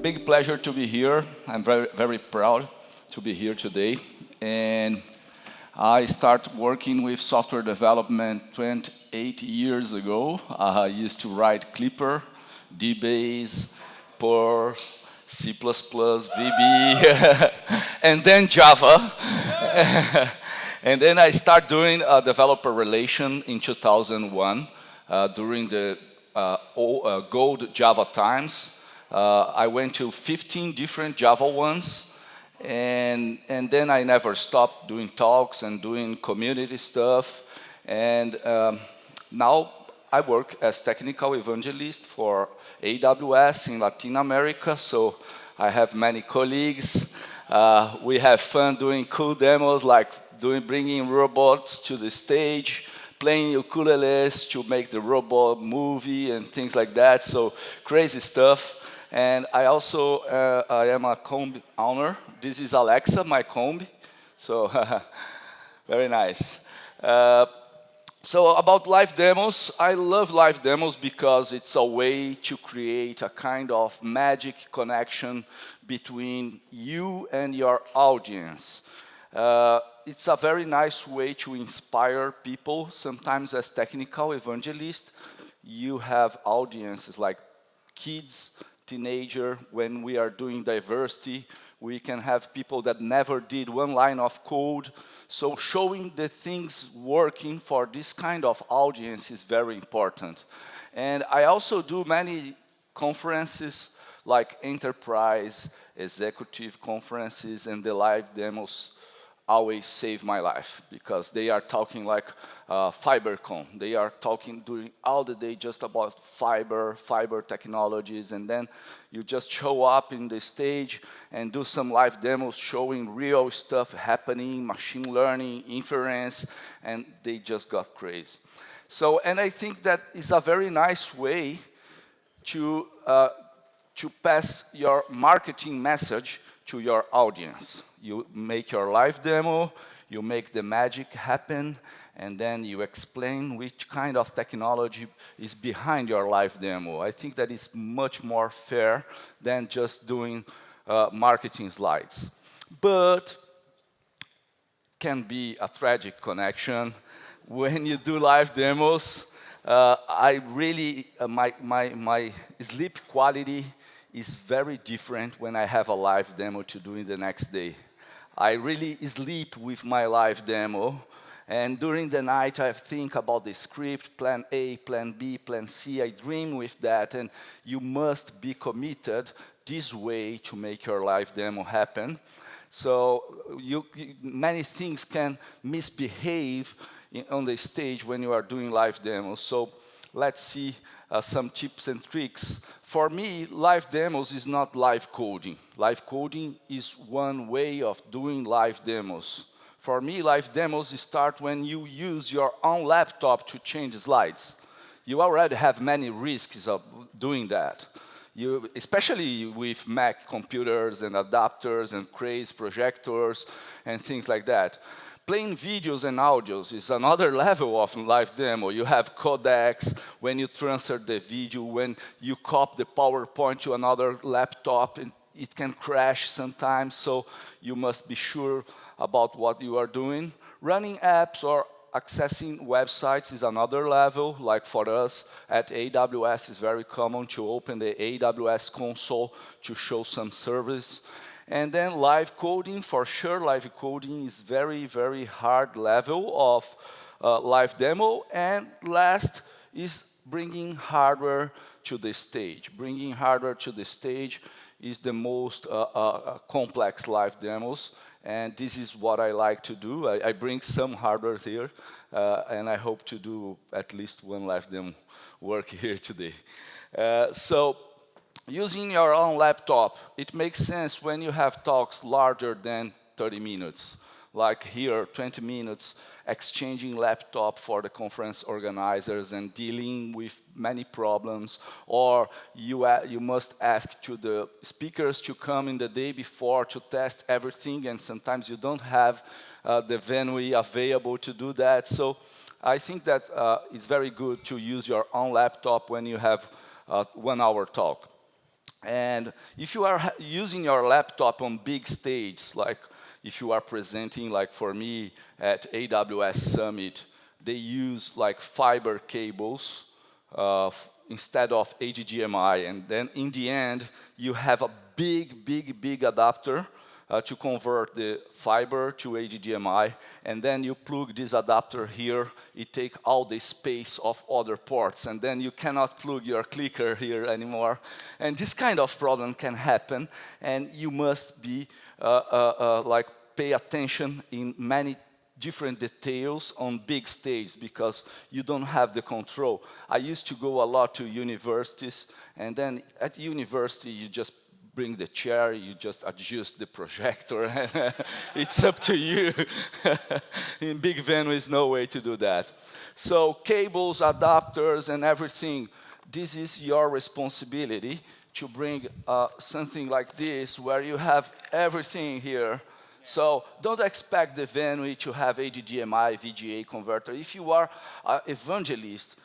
big pleasure to be here. I'm very, very proud to be here today. And I started working with software development 28 years ago. I used to write Clipper, DBase, Perl, C++, VB, and then Java. And then I started doing developer relation in 2001 during the gold Java times. I went to 15 different Java ones, and then I never stopped doing talks and doing community stuff. And now I work as technical evangelist for AWS in Latin America, so I have many colleagues. We have fun doing cool demos like bringing robots to the stage, playing ukuleles to make the robot movie and things like that, so crazy stuff. And I also I am a comb owner. This is Alexa, my comb, so very nice. So about live demos, I love live demos because it's a way to create a kind of magic connection between you and your audience. It's a very nice way to inspire people. Sometimes as technical evangelists, you have audiences like kids, teenager. When we are doing diversity, we can have people that never did one line of code. So showing the things working for this kind of audience is very important. And I also do many conferences like enterprise, executive conferences, and the live demos always save my life because they are talking like FiberCon. They are talking during all the day just about fiber technologies, and then you just show up in the stage and do some live demos showing real stuff happening, machine learning, inference, and they just got crazy. So, and I think that is a very nice way to pass your marketing message to your audience. You make your live demo, you make the magic happen, and then you explain which kind of technology is behind your live demo. I think that is much more fair than just doing marketing slides. But can be a tragic connection. When you do live demos, I really, my sleep quality is very different when I have a live demo to do in the next day. I really sleep with my live demo, and during the night I think about the script, plan A, plan B, plan C. I dream with that, and you must be committed this way to make your live demo happen. So many things can misbehave on the stage when you are doing live demos. So let's see some tips and tricks. For me, live demos is not live coding. Live coding is one way of doing live demos. For me, live demos start when you use your own laptop to change slides. You already have many risks of doing that. Especially with Mac computers and adapters and crazy projectors and things like that. Playing videos and audios is another level of live demo. You have codecs, when you transfer the video, when you copy the PowerPoint to another laptop, and it can crash sometimes, so you must be sure about what you are doing. Running apps or accessing websites is another level. Like for us at AWS, it's very common to open the AWS console to show some service. And then live coding, for sure, live coding is very, very hard level of live demo. And last is bringing hardware to the stage. Bringing hardware to the stage is the most complex live demos. And this is what I like to do. I bring some hardware here, and I hope to do at least one live demo work here today. So, using your own laptop, it makes sense when you have talks larger than 30 minutes. Like here, 20 minutes, exchanging laptop for the conference organizers and dealing with many problems. Or you must ask to the speakers to come in the day before to test everything, and sometimes you don't have the venue available to do that. So I think that it's very good to use your own laptop when you have 1 hour talk. And if you are using your laptop on big stages, like if you are presenting, like for me at AWS Summit, they use like fiber cables instead of HDMI. And then in the end, you have a big adapter to convert the fiber to HDMI, and then you plug this adapter here, it takes all the space of other ports, and then you cannot plug your clicker here anymore. And this kind of problem can happen, and you must be like pay attention in many different details on big stage because you don't have the control. I used to go a lot to universities, and then at university you just bring the chair, you just adjust the projector, and it's up to you. In big venues, no way to do that. So cables, adapters, and everything, this is your responsibility to bring something like this where you have everything here. So don't expect the venue to have HDMI, VGA converter. If you are an evangelist,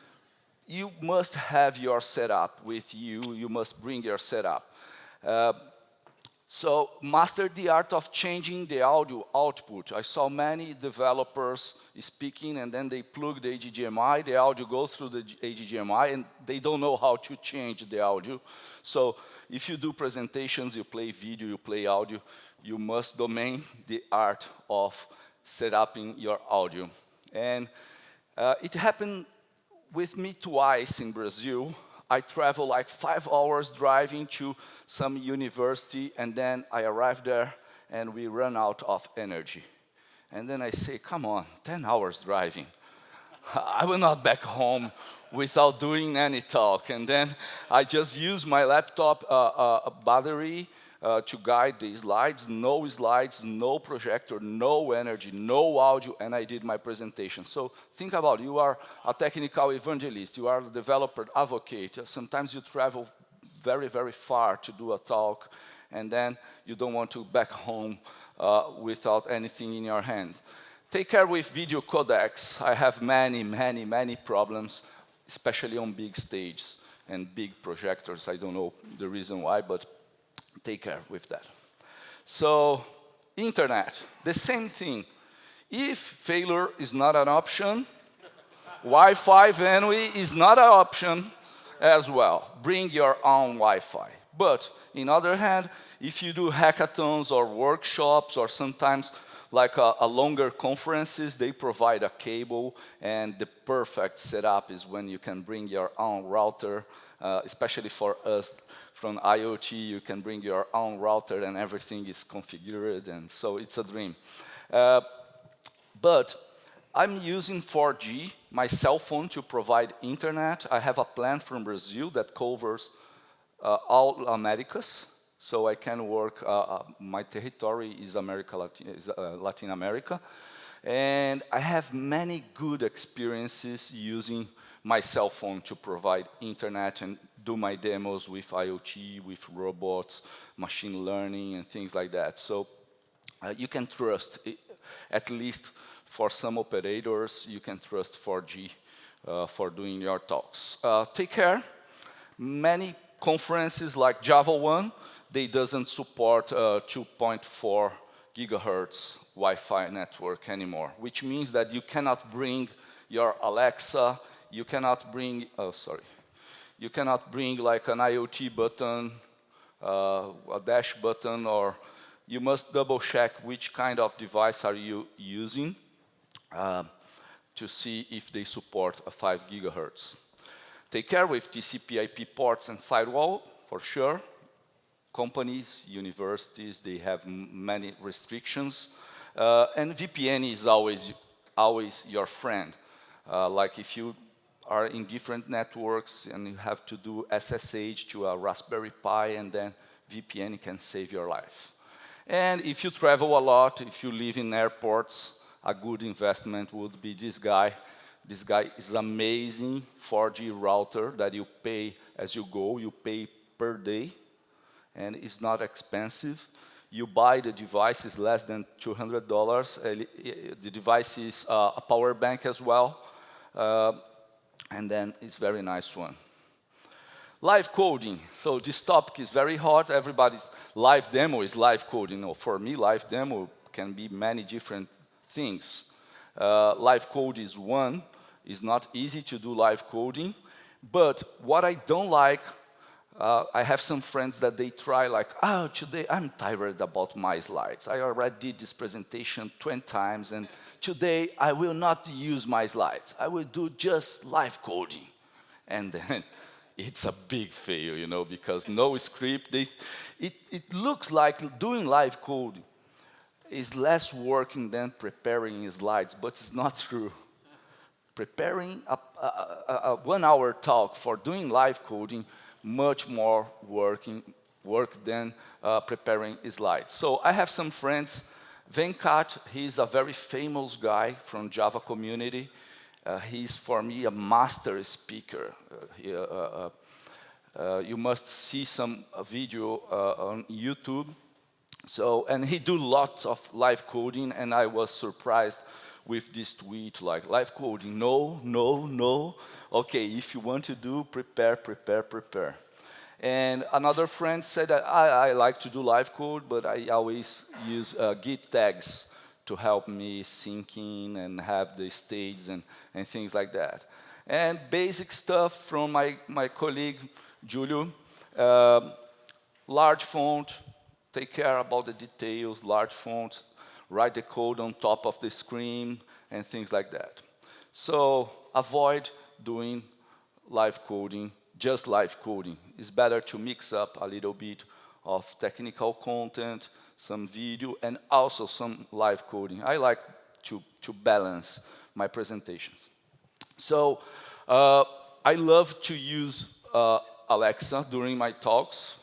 you must have your setup with you. You must bring your setup. So master the art of changing the audio output. I saw many developers speaking, and then they plug the HDMI, the audio goes through the HDMI, and they don't know how to change the audio. So if you do presentations, you play video, you play audio, you must domain the art of setting your audio. And it happened with me twice in Brazil. I travel like 5 hours driving to some university, and then I arrive there, and we run out of energy. And then I say, come on, 10 hours driving. I will not back home without doing any talk. And then I just use my laptop battery to guide the slides, no projector, no energy, no audio, and I did my presentation. So think about it. You are a technical evangelist, you are a developer advocate. Sometimes you travel very far to do a talk, and then you don't want to back home without anything in your hand. Take care with video codecs. I have many problems, especially on big stages and big projectors. I don't know the reason why, but take care with that. So, internet, the same thing. If failure is not an option, Wi-Fi venue is not an option as well. Bring your own Wi-Fi. But, on the other hand, if you do hackathons or workshops or sometimes like a longer conferences, they provide a cable, and the perfect setup is when you can bring your own router, especially for us from IoT, you can bring your own router and everything is configured, and so it's a dream. But I'm using 4G, my cell phone, to provide internet. I have a plan from Brazil that covers all Americas, so I can work, my territory is Latin America, and I have many good experiences using my cell phone to provide internet and do my demos with IoT, with robots, machine learning, and things like that. So you can trust, at least for some operators, you can trust 4G for doing your talks. Take care. Many conferences like Java One, they doesn't support 2.4 gigahertz Wi-Fi network anymore, which means that you cannot bring your Alexa, you cannot bring, you cannot bring like an IoT button, a dash button, or you must double check which kind of device are you using to see if they support a 5 gigahertz. Take care with TCP/IP ports and firewall, for sure. Companies, universities, they have many restrictions. And VPN is always your friend. Like if you are in different networks and you have to do SSH to a Raspberry Pi, and then VPN can save your life. And if you travel a lot, if you live in airports, a good investment would be this guy. This guy is amazing 4G router that you pay as you go, you pay per day, and it's not expensive. You buy the device, it's less than $200. The device is a power bank as well, and then it's a very nice one. Live coding. So this topic is very hot. Everybody's live demo is live coding. No, for me, live demo can be many different things. Live code is one. It's not easy to do live coding. But what I don't like, I have some friends that they try like, today I'm tired about my slides. I already did this presentation 20 times, and today I will not use my slides. I will do just live coding. And then it's a big fail, because no script. It looks like doing live code is less working than preparing slides, but it's not true. Preparing a 1 hour talk for doing live coding, much more work than preparing slides. So I have some friends. Venkat, he's a very famous guy from Java community. He's, for me, a master speaker. You must see some video on YouTube. So, and he do lots of live coding, and I was surprised with this tweet, like, live coding, no, no, no. Okay, if you want to do, prepare. And another friend said that I like to do live code, but I always use Git tags to help me syncing and have the stages and things like that. And basic stuff from my colleague, Julio. Large font, take care about the details, large font, write the code on top of the screen, and things like that. So avoid doing live coding, just live coding. It's better to mix up a little bit of technical content, some video, and also some live coding. I like to balance my presentations. So I love to use Alexa during my talks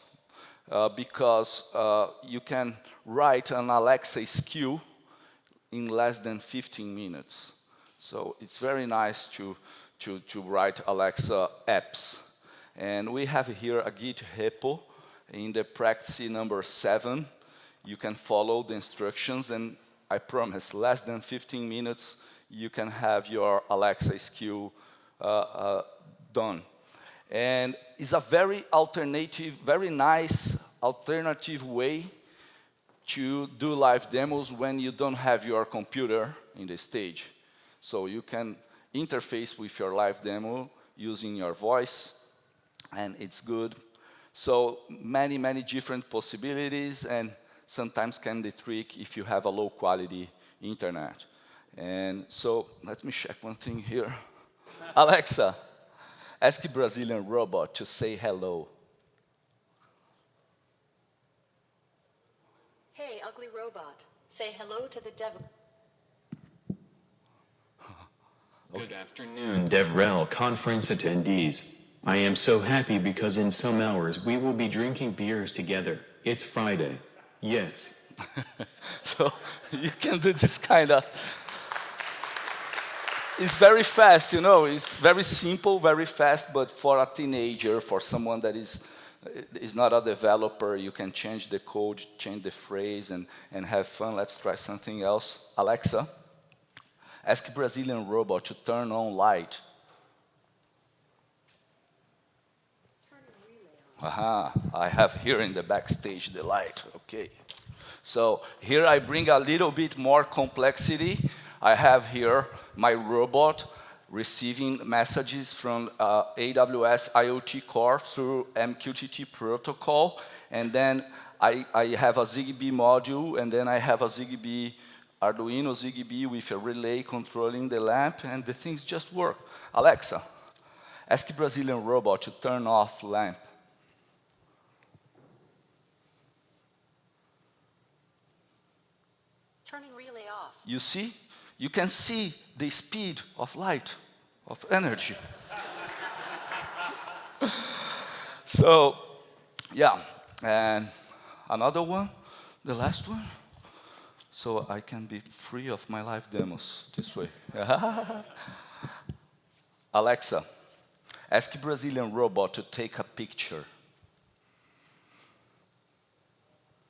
because you can write an Alexa skill in less than 15 minutes. So it's very nice to write Alexa apps. And we have here a Git repo in the practice number 7. You can follow the instructions, and I promise, less than 15 minutes, you can have your Alexa skill done. And it's a very nice alternative way to do live demos when you don't have your computer in the stage. So you can interface with your live demo using your voice, and it's good. So many different possibilities, and sometimes can be tricky if you have a low quality internet. And so let me check one thing here. Alexa, ask a Brazilian robot to say hello. Hey, ugly robot, say hello to the dev. Good afternoon, DevRelCon Conference attendees. I am so happy because in some hours we will be drinking beers together. It's Friday. Yes. So you can do this kind of... It's very fast, It's very simple, very fast, but for a teenager, for someone that is not a developer, you can change the code, change the phrase, and have fun. Let's try something else. Alexa, ask Brazilian robot to turn on light. Aha, I have here in the backstage the light, okay. So here I bring a little bit more complexity. I have here my robot receiving messages from AWS IoT Core through MQTT protocol, and then I have a Zigbee module, and then I have a Arduino Zigbee with a relay controlling the lamp, and the things just work. Alexa, ask Brazilian robot to turn off lamp. Turning relay off. You see? You can see the speed of light, of energy. So, yeah. And another one, the last one. So I can be free of my live demos this way. Alexa, ask Brazilian robot to take a picture.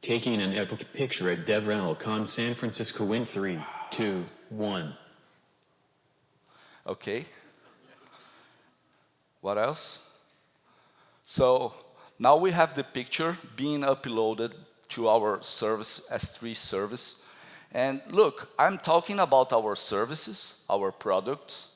Taking an epic picture at DevRelCon San Francisco in 3, 2, 1. Okay. What else? So now we have the picture being uploaded to our service, S3 service. And look, I'm talking about our services, our products,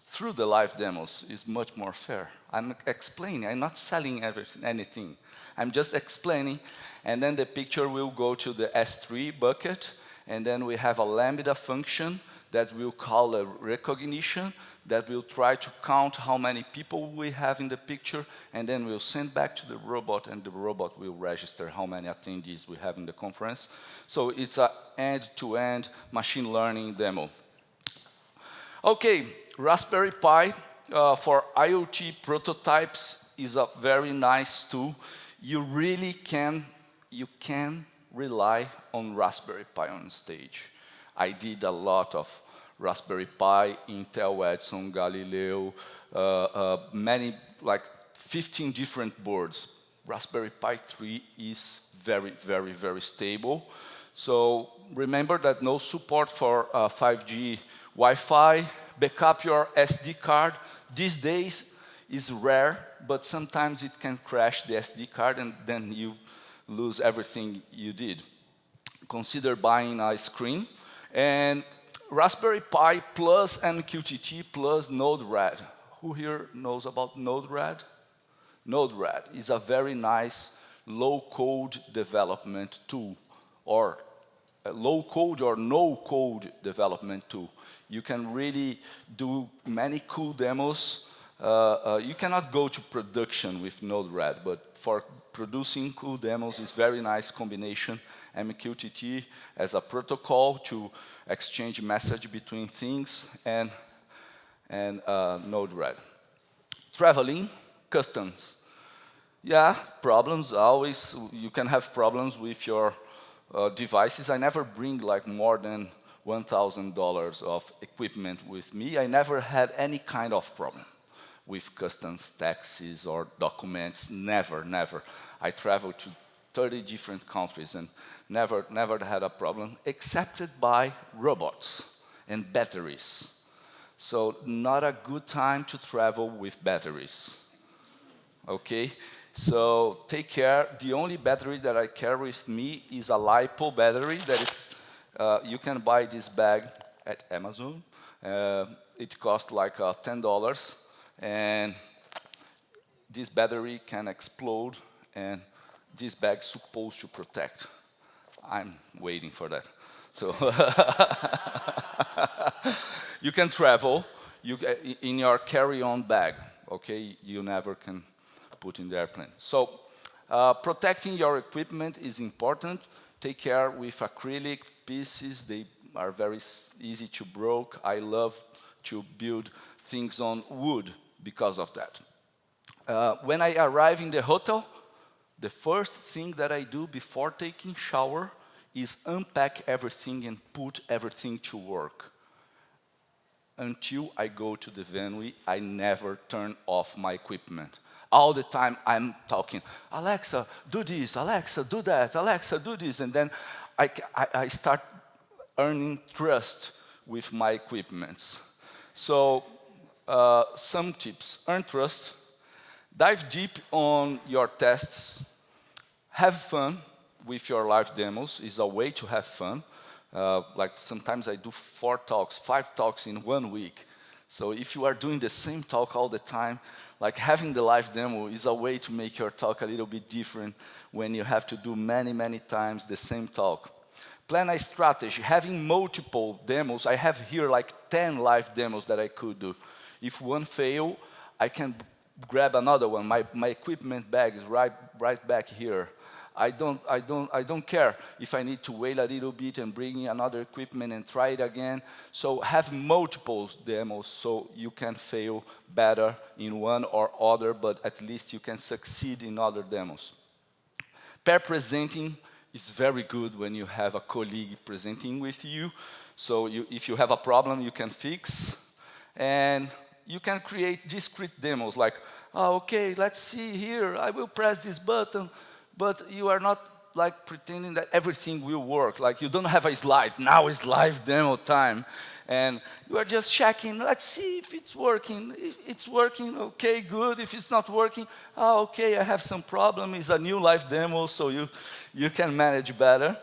through the live demos. Is much more fair. I'm explaining, I'm not selling anything. I'm just explaining, and then the picture will go to the S3 bucket, and then we have a Lambda function that we'll call a recognition, that will try to count how many people we have in the picture, and then we'll send back to the robot, and the robot will register how many attendees we have in the conference. So it's an end-to-end machine learning demo. Okay, Raspberry Pi for IoT prototypes is a very nice tool. You really can rely on Raspberry Pi on stage. I did a lot of Raspberry Pi, Intel, Edison, Galileo, many, like 15 different boards. Raspberry Pi 3 is very, very, very stable. So remember that no support for 5G Wi-Fi. Backup your SD card. These days is rare, but sometimes it can crash the SD card and then you lose everything you did. Consider buying a screen. And Raspberry Pi plus MQTT plus Node-RED. Who here knows about Node-RED? Node-RED is a very nice low-code development tool, or a low-code or no-code development tool. You can really do many cool demos. You cannot go to production with Node-RED, but for producing cool demos is very nice combination. MQTT as a protocol to exchange message between things, and Node-RED. Traveling, customs. Yeah, problems always. You can have problems with your devices. I never bring like more than $1,000 of equipment with me. I never had any kind of problem with customs, taxes, or documents. Never, never. I traveled to 30 different countries and never had a problem, except by robots and batteries. So not a good time to travel with batteries. Okay? So take care. The only battery that I carry with me is a LiPo battery. That is, you can buy this bag at Amazon. It costs like $10, and this battery can explode, and this bag's supposed to protect. I'm waiting for that. So you can travel in your carry-on bag. Okay, you never can put in the airplane. So protecting your equipment is important. Take care with acrylic pieces. They are very easy to break. I love to build things on wood because of that. When I arrive in the hotel, the first thing that I do before taking shower is unpack everything and put everything to work. Until I go to the venue, I never turn off my equipment. All the time I'm talking, Alexa, do this, Alexa, do that, Alexa, do this. And then I start earning trust with my equipment. So some tips: earn trust, dive deep on your tests, have fun with your live demos is a way to have fun. Like sometimes I do 4 talks, 5 talks in 1 week. So if you are doing the same talk all the time, like having the live demo is a way to make your talk a little bit different when you have to do many, many times the same talk. Plan a strategy. Having multiple demos, I have here like 10 live demos that I could do. If one fail, I can grab another one. My equipment bag is right back here. I don't care if I need to wait a little bit and bring in another equipment and try it again. So have multiple demos so you can fail better in one or other, but at least you can succeed in other demos. Pair presenting is very good when you have a colleague presenting with you. So if you have a problem, you can fix. And you can create discrete demos like, oh, okay, let's see here, I will press this button. But you are not like pretending that everything will work. Like you don't have a slide. Now it's live demo time. And you are just checking, let's see if it's working. If it's working, okay, good. If it's not working, okay, I have some problem. It's a new live demo, so you can manage better.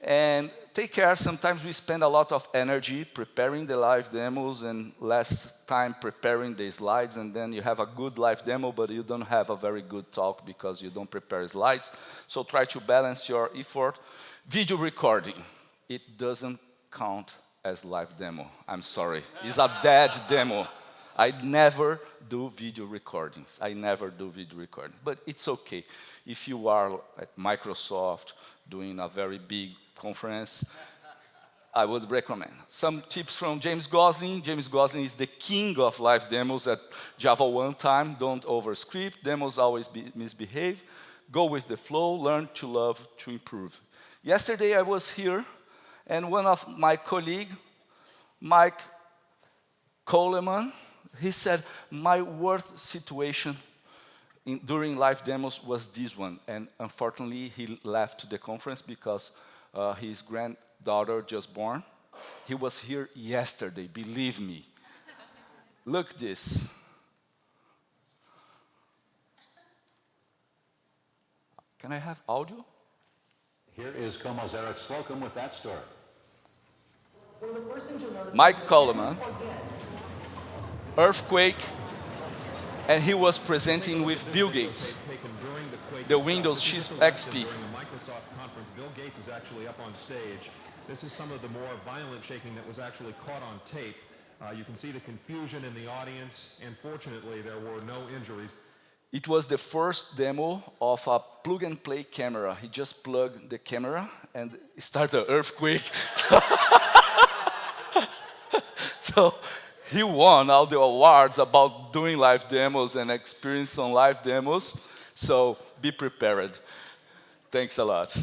And take care, sometimes we spend a lot of energy preparing the live demos and less time preparing the slides, and then you have a good live demo, but you don't have a very good talk because you don't prepare slides. So try to balance your effort. Video recording, it doesn't count as live demo. I'm sorry, it's a dead demo. I never do video recordings. I never do video recording, but it's okay. If you are at Microsoft doing a very big conference, I would recommend. Some tips from James Gosling. James Gosling is the king of live demos at Java One time. Don't overscript. Demos always misbehave. Go with the flow. Learn to love to improve. Yesterday I was here, and one of my colleagues, Mike Coleman, he said, my worst situation during live demos was this one. And unfortunately, he left the conference because his granddaughter just born. He was here yesterday, believe me. Look this. Can I have audio? Here is Como's Eric Slocum with that story. Mike Coleman, earthquake, and he was presenting with Bill Gates, the Windows XP. During the Microsoft conference, Bill Gates is actually up on stage. This is some of the more violent shaking that was actually caught on tape. You can see the confusion in the audience, and fortunately, there were no injuries. It was the first demo of a plug-and-play camera. He just plugged the camera and started an earthquake. So he won all the awards about doing live demos and experience on live demos. So be prepared. Thanks a lot.